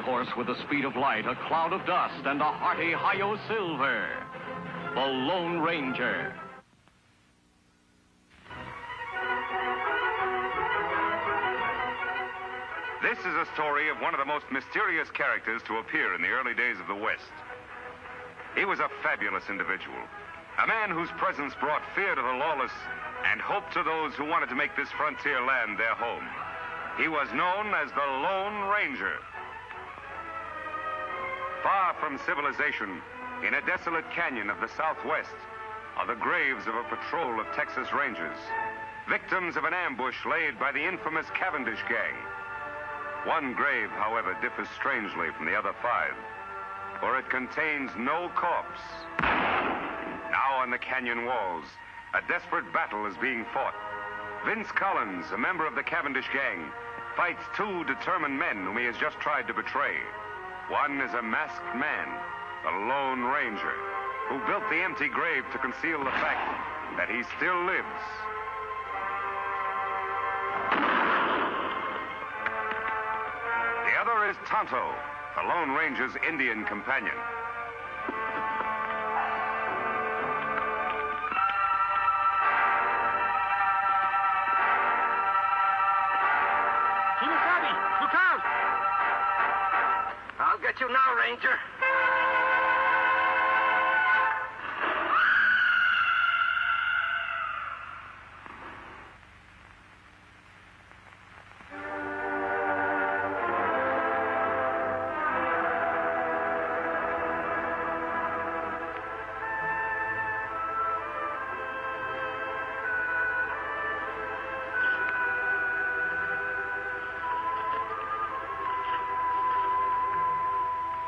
horse with the speed of light, a cloud of dust, and a hearty hi-yo silver. The Lone Ranger. This is a story of one of the most mysterious characters to appear in the early days of the West. He was a fabulous individual, a man whose presence brought fear to the lawless and hope to those who wanted to make this frontier land their home. He was known as the Lone Ranger. Far from civilization, in a desolate canyon of the Southwest, are the graves of a patrol of Texas Rangers, victims of an ambush laid by the infamous Cavendish gang. One grave, however, differs strangely from the other 5, for it contains no corpse. Now on the canyon walls, a desperate battle is being fought. Vince Collins, a member of the Cavendish gang, fights 2 determined men whom he has just tried to betray. One is a masked man, the Lone Ranger, who built the empty grave to conceal the fact that he still lives. The other is Tonto, the Lone Ranger's Indian companion. I'll get you now, Ranger.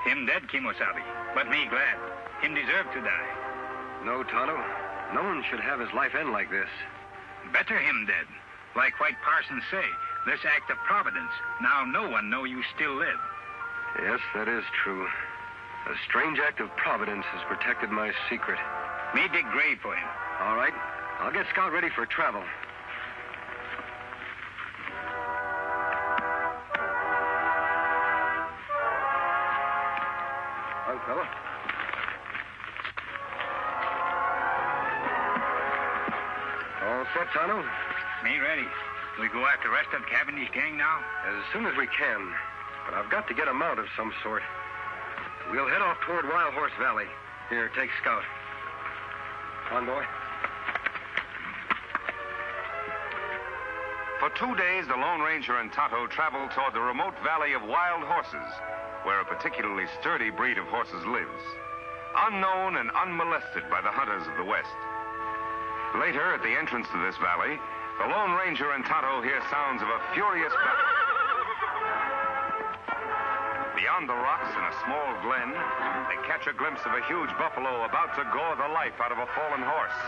Him dead, Kimosabe, but me glad. Him deserve to die. No, Tonto. No one should have his life end like this. Better him dead. Like White Parsons say, this act of providence, now no one know you still live. Yes, that is true. A strange act of providence has protected my secret. Me dig grave for him. All right. I'll get Scout ready for travel. Fella. All set, Tonto? Me ready. We go after the rest of Cavendish gang now? As soon as we can. But I've got to get a mount of some sort. We'll head off toward Wild Horse Valley. Here, take Scout. On, boy. For 2 days, the Lone Ranger and Tonto traveled toward the remote valley of Wild Horses, where a particularly sturdy breed of horses lives, unknown and unmolested by the hunters of the West. Later, at the entrance to this valley, the Lone Ranger and Tonto hear sounds of a furious battle. Beyond the rocks in a small glen, they catch a glimpse of a huge buffalo about to gore the life out of a fallen horse.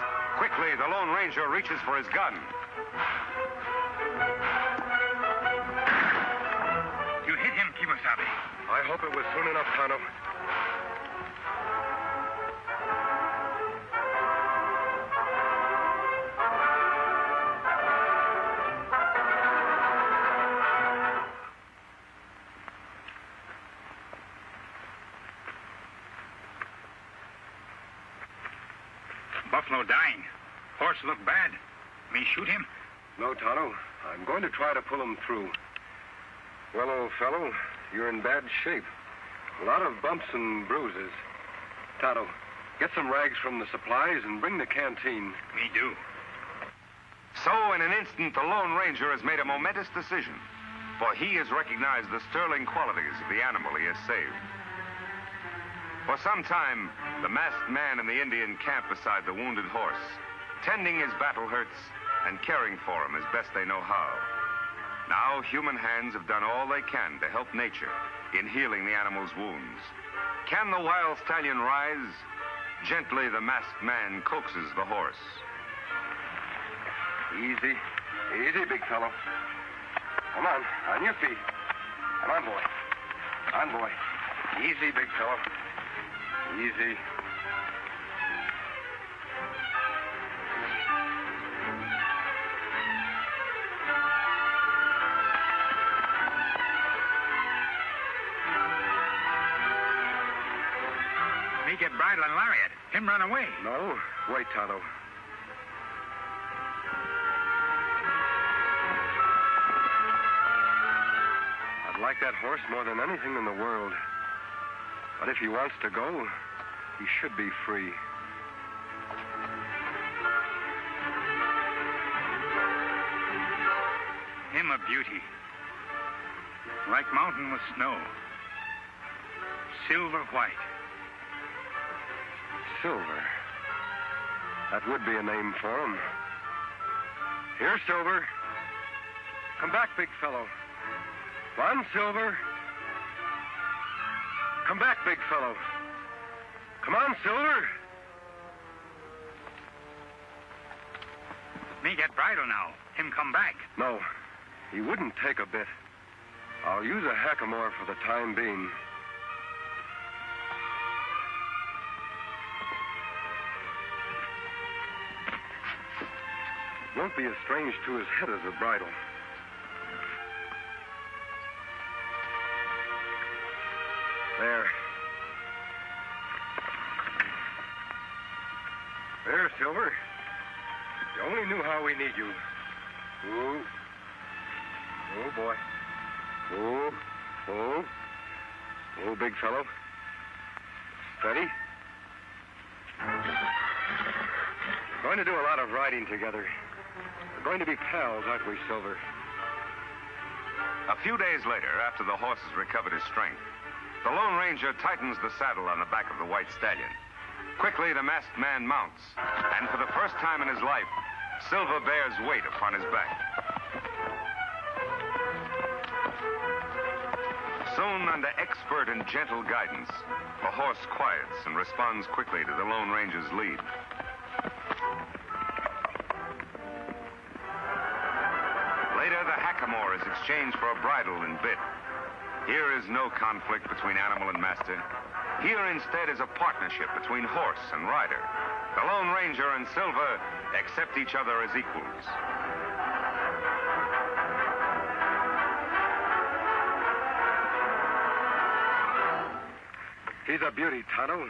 Quickly, the Lone Ranger reaches for his gun. You hit him, Kimosabe. I hope it was soon enough, Tonto. Buffalo dying. Horse look bad. Me shoot him? No, Tonto. I'm going to try to pull him through. Well, old fellow, you're in bad shape. A lot of bumps and bruises. Tonto, get some rags from the supplies and bring the canteen. Me do. So, in an instant, the Lone Ranger has made a momentous decision, for he has recognized the sterling qualities of the animal he has saved. For some time, the masked man in the Indian camp beside the wounded horse, tending his battle hurts and caring for him as best they know how. Now, human hands have done all they can to help nature in healing the animal's wounds. Can the wild stallion rise? Gently, the masked man coaxes the horse. Easy. Easy, big fellow. Come on your feet. Come on, boy. Come on, boy. Easy, big fellow. Easy. Me get bridle and lariat. Him run away. No. Wait, Tonto. I'd like that horse more than anything in the world. But if he wants to go, he should be free. Him a beauty. Like mountain with snow. Silver white. Silver. That would be a name for him. Here, Silver. Come back, big fellow. Come on, Silver. Come back, big fellow. Come on, Silver. Me get bridle now. Him come back. No, he wouldn't take a bit. I'll use a hackamore for the time being. Won't be as strange to his head as a bridle. There. There, Silver. You only knew how we need you. Ooh. Oh, boy. Oh. Oh. Oh, big fellow. Steady. We're going to do a lot of riding together. We're going to be pals, aren't we, Silver? A few days later, after the horse has recovered his strength, the Lone Ranger tightens the saddle on the back of the white stallion. Quickly, the masked man mounts, and for the first time in his life, Silver bears weight upon his back. Soon, under expert and gentle guidance, the horse quiets and responds quickly to the Lone Ranger's lead. Later, the hackamore is exchanged for a bridle and bit. Here is no conflict between animal and master. Here, instead, is a partnership between horse and rider. The Lone Ranger and Silver accept each other as equals. He's a beauty, Tonto.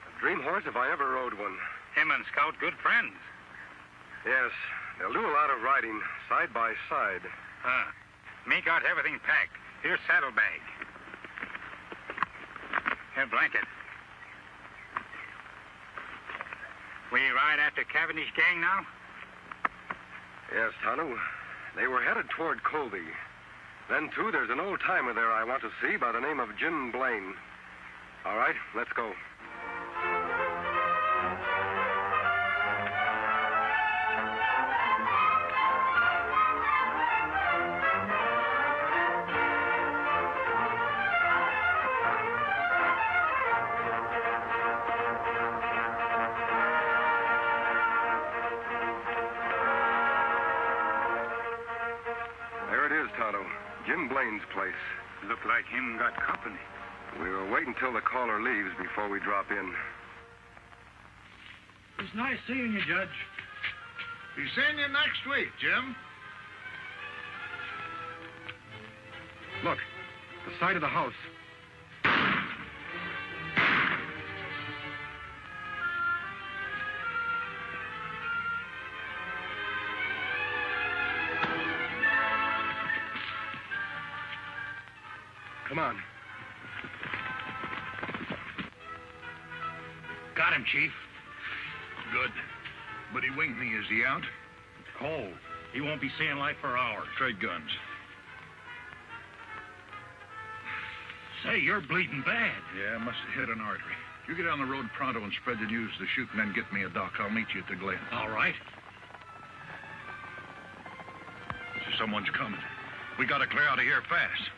A dream horse if I ever rode one. Him and Scout good friends. Yes, they'll do a lot of riding, side by side. Huh. Me got everything packed. Here's saddlebag. Here, blanket. We ride after Cavendish gang now? Yes, Tonto. They were headed toward Colby. Then, too, there's an old-timer there I want to see by the name of Jim Blaine. All right, let's go. Jim Blaine's place. Look like him got company. We will wait until the caller leaves before we drop in. It's nice seeing you, Judge. Be seeing you next week, Jim. Look, the side of the house. Come on. Got him, Chief. Good. But he winged me. Is he out? Cold. He won't be seeing light for hours. Trade guns. Say, you're bleeding bad. Yeah, must have hit an artery. You get on the road pronto and spread the news to the chute and then get me a doc. I'll meet you at the Glen. All right. Someone's coming. We gotta clear out of here fast.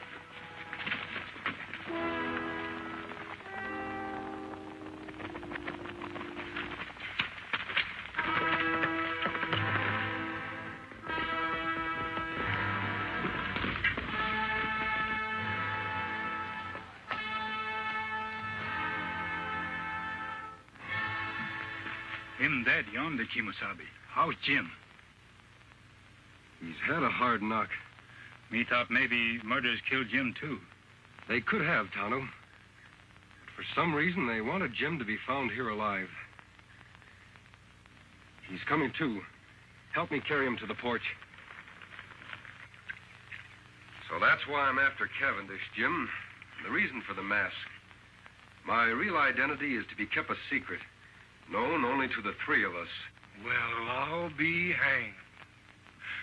Him dead yonder, Kimosabe. How's Jim? He's had a hard knock. Me thought maybe murders killed Jim, too. They could have, Tonto. But for some reason, they wanted Jim to be found here alive. He's coming, too. Help me carry him to the porch. So that's why I'm after Cavendish, Jim. And the reason for the mask. My real identity is to be kept a secret, known only to the three of us. Well, I'll be hanged.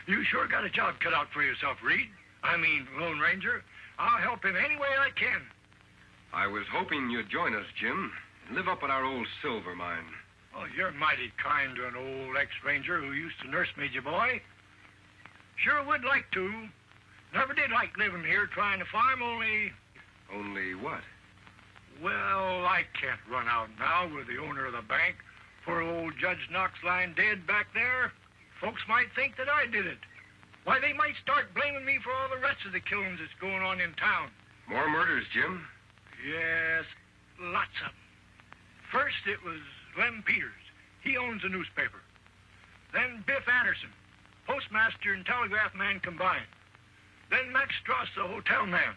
You sure got a job cut out for yourself, Reed. I mean, Lone Ranger. I'll help in any way I can. I was hoping you'd join us, Jim, and live up at our old silver mine. Oh, you're mighty kind to an old ex-ranger who used to nurse me, boy. Sure would like to. Never did like living here trying to farm, only... Only what? Well, I can't run out now with the owner of the bank. Poor old Judge Knox lying dead back there. Folks might think that I did it. Why, they might start blaming me for all the rest of the killings that's going on in town. More murders, Jim? Yes, lots of them. First, it was Lem Peters. He owns a newspaper. Then Biff Anderson, postmaster and telegraph man combined. Then Max Strauss, the hotel man.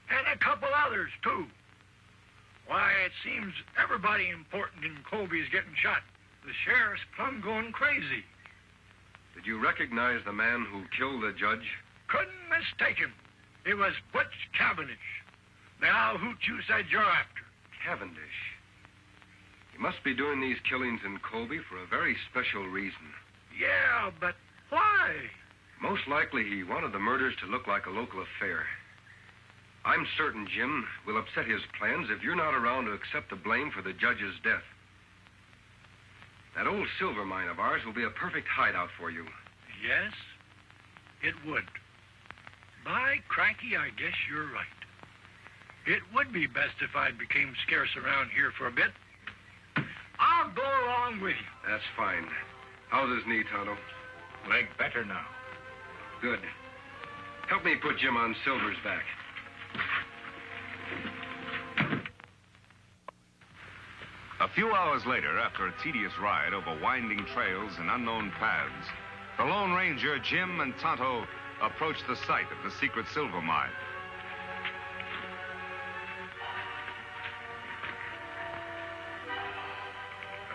And a couple others, too. Why, it seems everybody important in Colby is getting shot. The sheriff's plumb going crazy. Did you recognize the man who killed the judge? Couldn't mistake him. It was Butch Cavendish. Now, who't you said you're after? Cavendish. He must be doing these killings in Colby for a very special reason. Yeah, but why? Most likely he wanted the murders to look like a local affair. I'm certain, Jim, we'll upset his plans if you're not around to accept the blame for the judge's death. That old silver mine of ours will be a perfect hideout for you. Yes, it would. By cranky, I guess you're right. It would be best if I became scarce around here for a bit. I'll go along with you. That's fine. How's his knee, Tonto? Leg better now. Good. Help me put Jim on Silver's back. A few hours later, after a tedious ride over winding trails and unknown paths, the Lone Ranger, Jim, and Tonto approached the site of the secret silver mine.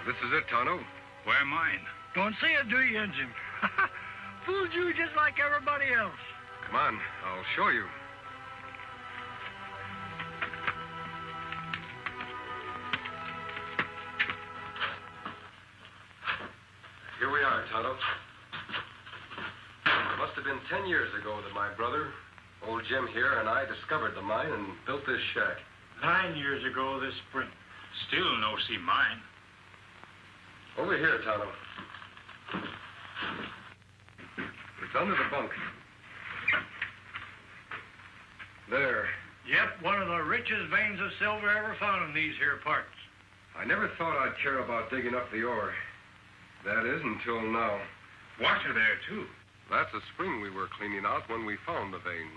This is it, Tonto. Where mine? Don't say it, do you, Injun? Fooled you just like everybody else. Come on, I'll show you. Here we are, Tonto. It must have been 10 years ago that my brother, old Jim here, and I discovered the mine and built this shack. 9 years ago this spring. Still no see mine. Over here, Tonto. It's under the bunk. There. Yep, one of the richest veins of silver ever found in these here parts. I never thought I'd care about digging up the ore. That is, until now. Water there, too. That's a spring we were cleaning out when we found the vein.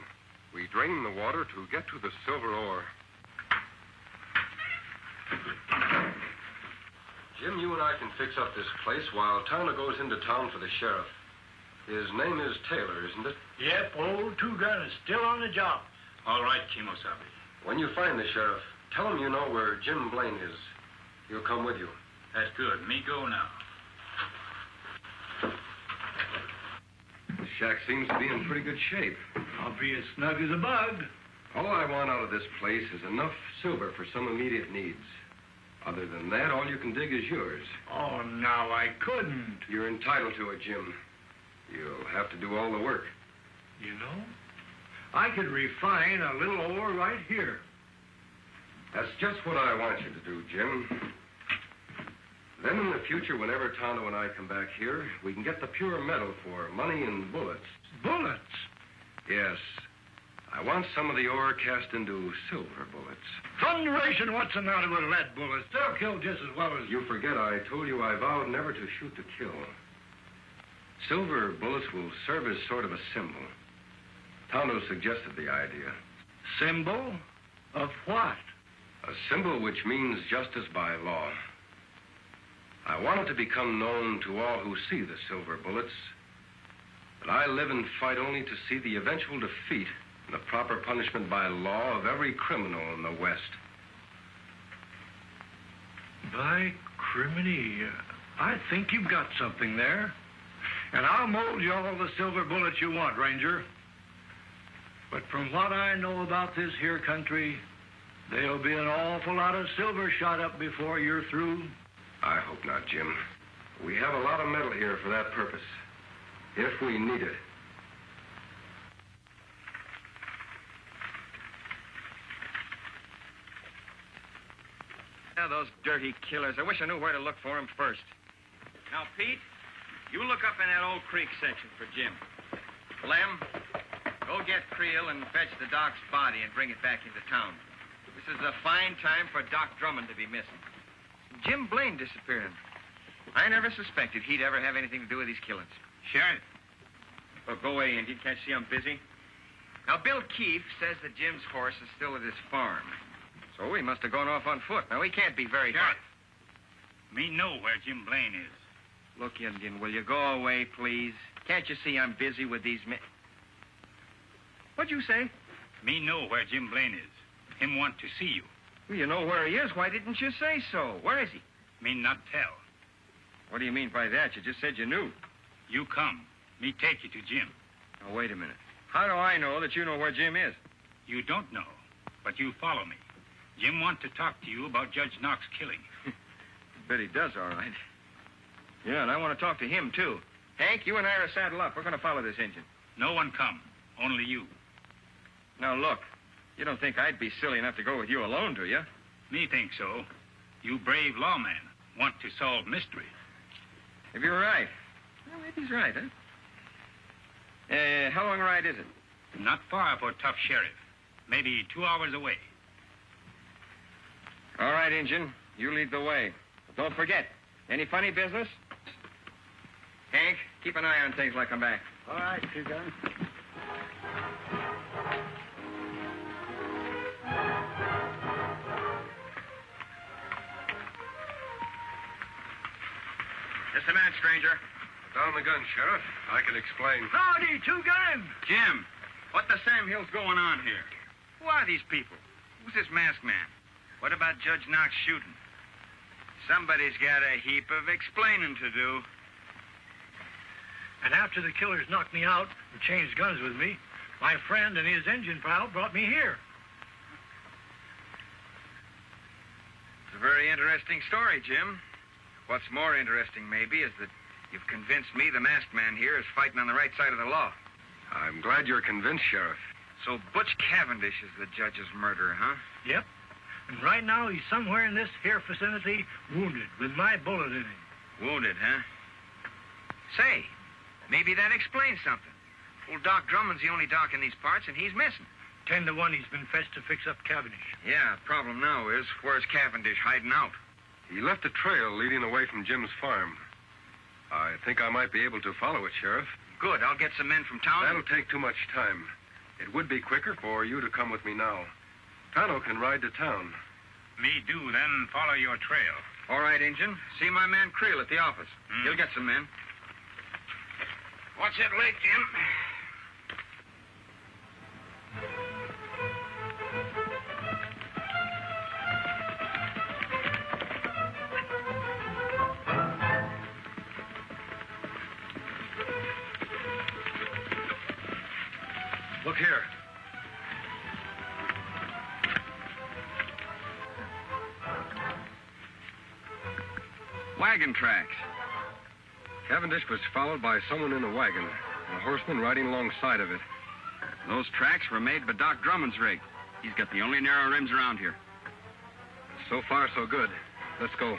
We drained the water to get to the silver ore. Jim, you and I can fix up this place while Tonto goes into town for the sheriff. His name is Taylor, isn't it? Yep, old Two-Gun is still on the job. All right, Kimosabe. When you find the sheriff, tell him you know where Jim Blaine is. He'll come with you. That's good. Me go now. The shack seems to be in pretty good shape. I'll be as snug as a bug. All I want out of this place is enough silver for some immediate needs. Other than that, all you can dig is yours. Oh, now I couldn't. You're entitled to it, Jim. You'll have to do all the work. You know, I could refine a little ore right here. That's just what I want you to do, Jim. Then in the future, whenever Tonto and I come back here, we can get the pure metal for money and bullets. Bullets? Yes. I want some of the ore cast into silver bullets. Thunderation, what's the matter with lead bullets? They'll kill just as well as... You forget I told you I vowed never to shoot to kill. Silver bullets will serve as sort of a symbol. Tonto suggested the idea. Symbol? Of what? A symbol which means justice by law. I want it to become known to all who see the silver bullets But I live and fight only to see the eventual defeat and the proper punishment by law of every criminal in the West. By criminy, I think you've got something there. And I'll mold you all the silver bullets you want, Ranger. But from what I know about this here country, there'll be an awful lot of silver shot up before you're through. I hope not, Jim. We have a lot of metal here for that purpose, if we need it. Now, those dirty killers. I wish I knew where to look for them first. Now, Pete, you look up in that old creek section for Jim. Clem, go get Creel and fetch the Doc's body and bring it back into town. This is a fine time for Doc Drummond to be missing. Jim Blaine disappearing. I never suspected he'd ever have anything to do with these killings. Sheriff. Well, go away, Indian. Can't you see I'm busy? Now, Bill Keefe says that Jim's horse is still at his farm. So he must have gone off on foot. Now, he can't be very far. Me know where Jim Blaine is. Look, Indian, will you go away, please? Can't you see I'm busy with these men? What'd you say? Me know where Jim Blaine is. Him want to see you. Well, you know where he is. Why didn't you say so? Where is he? Me not tell. What do you mean by that? You just said you knew. You come. Me take you to Jim. Now, wait a minute. How do I know that you know where Jim is? You don't know, but you follow me. Jim want to talk to you about Judge Knox killing. Bet he does, all right. Yeah, and I want to talk to him, too. Hank, you and I are saddle up. We're going to follow this engine. No one come. Only you. Now, look. You don't think I'd be silly enough to go with you alone, do you? Me think so. You brave lawman want to solve mystery. Maybe you're right. Well, maybe he's right, huh? How long a ride is it? Not far for tough sheriff. Maybe 2 hours away. All right, Injun. You lead the way. But don't forget, any funny business? Hank, keep an eye on things till I come back. All right, Two-Gun. Just a minute, stranger. Down the gun, Sheriff. I can explain. Howdy, Two-Gun. Jim, what the Sam Hill's going on here? Who are these people? Who's this masked man? What about Judge Knox shooting? Somebody's got a heap of explaining to do. And after the killers knocked me out and changed guns with me, my friend and his engine pal brought me here. It's a very interesting story, Jim. What's more interesting, maybe, is that you've convinced me the masked man here is fighting on the right side of the law. I'm glad you're convinced, Sheriff. So Butch Cavendish is the judge's murderer, huh? Yep. And right now he's somewhere in this here vicinity, wounded, with my bullet in him. Wounded, huh? Say, maybe that explains something. Old Doc Drummond's the only doc in these parts, and he's missing. 10 to 1 he's been fetched to fix up Cavendish. Yeah, the problem now is, where's Cavendish hiding out? He left a trail leading away from Jim's farm. I think I might be able to follow it, Sheriff. Good, I'll get some men from town. That'll take too much time. It would be quicker for you to come with me now. Tonto can ride to town. Me do then follow your trail. All right, Injun. See my man Creel at the office. He'll get some men. What's it late, Jim? Look here. Wagon tracks. Cavendish was followed by someone in a wagon, and a horseman riding alongside of it. Those tracks were made by Doc Drummond's rig. He's got the only narrow rims around here. So far, so good. Let's go.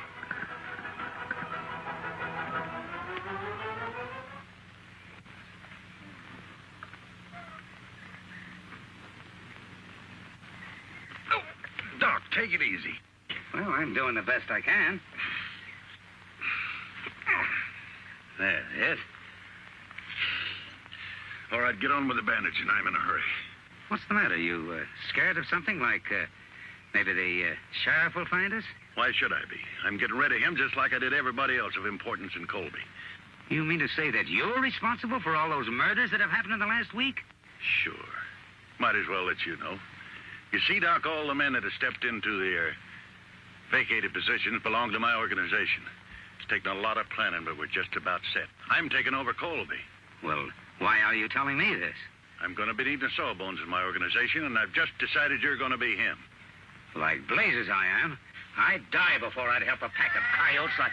Doc, take it easy. Well, I'm doing the best I can. There it is. All right, get on with the bandaging. I'm in a hurry. What's the matter? You scared of something? Like maybe the sheriff will find us? Why should I be? I'm getting rid of him just like I did everybody else of importance in Colby. You mean to say that you're responsible for all those murders that have happened in the last week? Sure. Might as well let you know. You see, Doc, all the men that have stepped into their vacated positions belong to my organization. It's taken a lot of planning, but we're just about set. I'm taking over Colby. Well, why are you telling me this? I'm going to be needing Sawbones in my organization, and I've just decided you're going to be him. Like blazes I am. I'd die before I'd help a pack of coyotes like...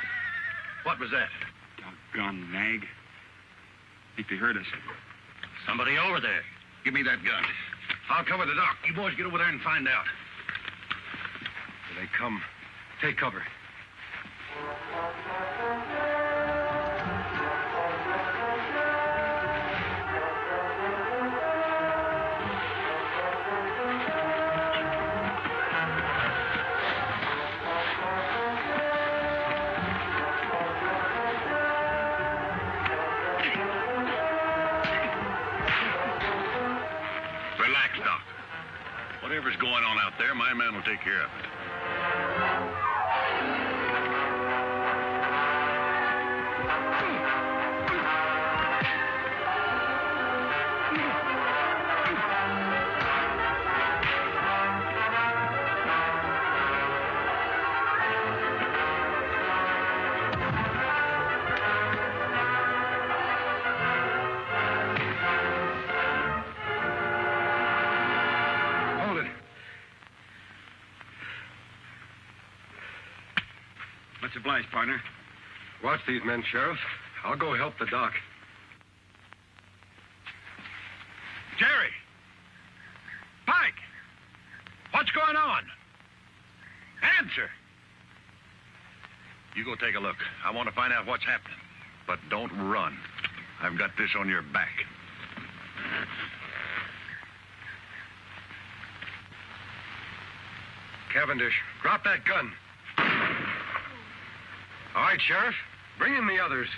What was that? Doggone nag. Think they heard us. Somebody over there. Give me that gun. I'll cover the dock. You boys get over there and find out. Here they come. Take cover. Relax, Doc. Whatever's going on out there, my man will take care of it. Much obliged, partner. Watch these men, Sheriff. I'll go help the doc. Jerry! Pike! What's going on? Answer! You go take a look. I want to find out what's happening. But don't run. I've got this on your back. Cavendish, drop that gun. All right, Sheriff. Bring in the others.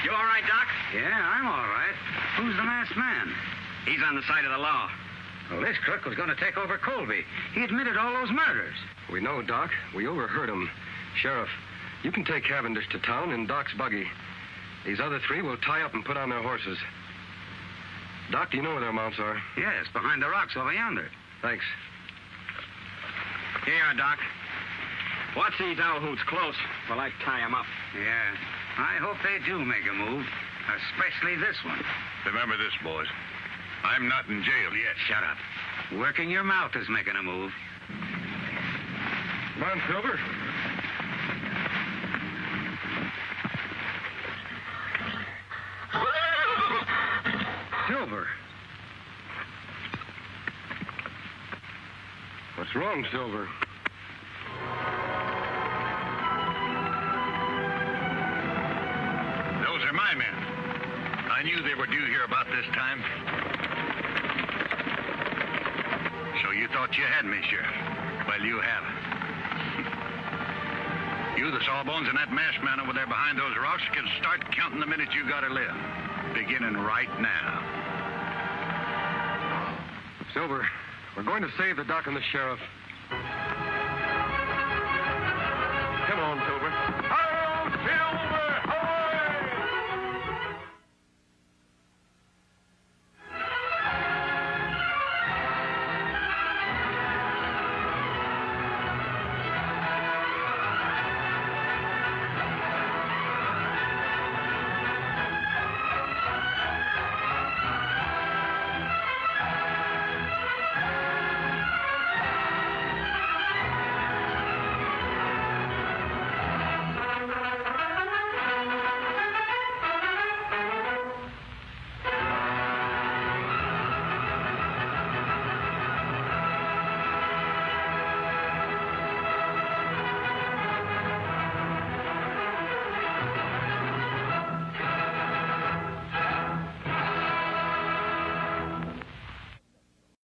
You all right, Doc? Yeah, I'm all right. Who's the masked man? He's on the side of the law. Well, this crook was going to take over Colby. He admitted all those murders. We know, Doc. We overheard him. Sheriff, you can take Cavendish to town in Doc's buggy. These other three will tie up and put on their horses. Doc, do you know where their mounts are? Yes, behind the rocks over yonder. Thanks. Here you are, Doc. Watch these owl hoots close while I tie them up. Yeah, I hope they do make a move, especially this one. Remember this, boys. I'm not in jail yet. Shut up. Working your mouth is making a move. Come on, Silver. Silver. What's wrong, Silver? Those are my men. I knew they were due here about this time. So you thought you had me, Sheriff. Well, you haven't. You, the Sawbones, and that masked man over there behind those rocks can start counting the minutes you gotta live. Beginning right now. Silver, we're going to save the doc and the sheriff.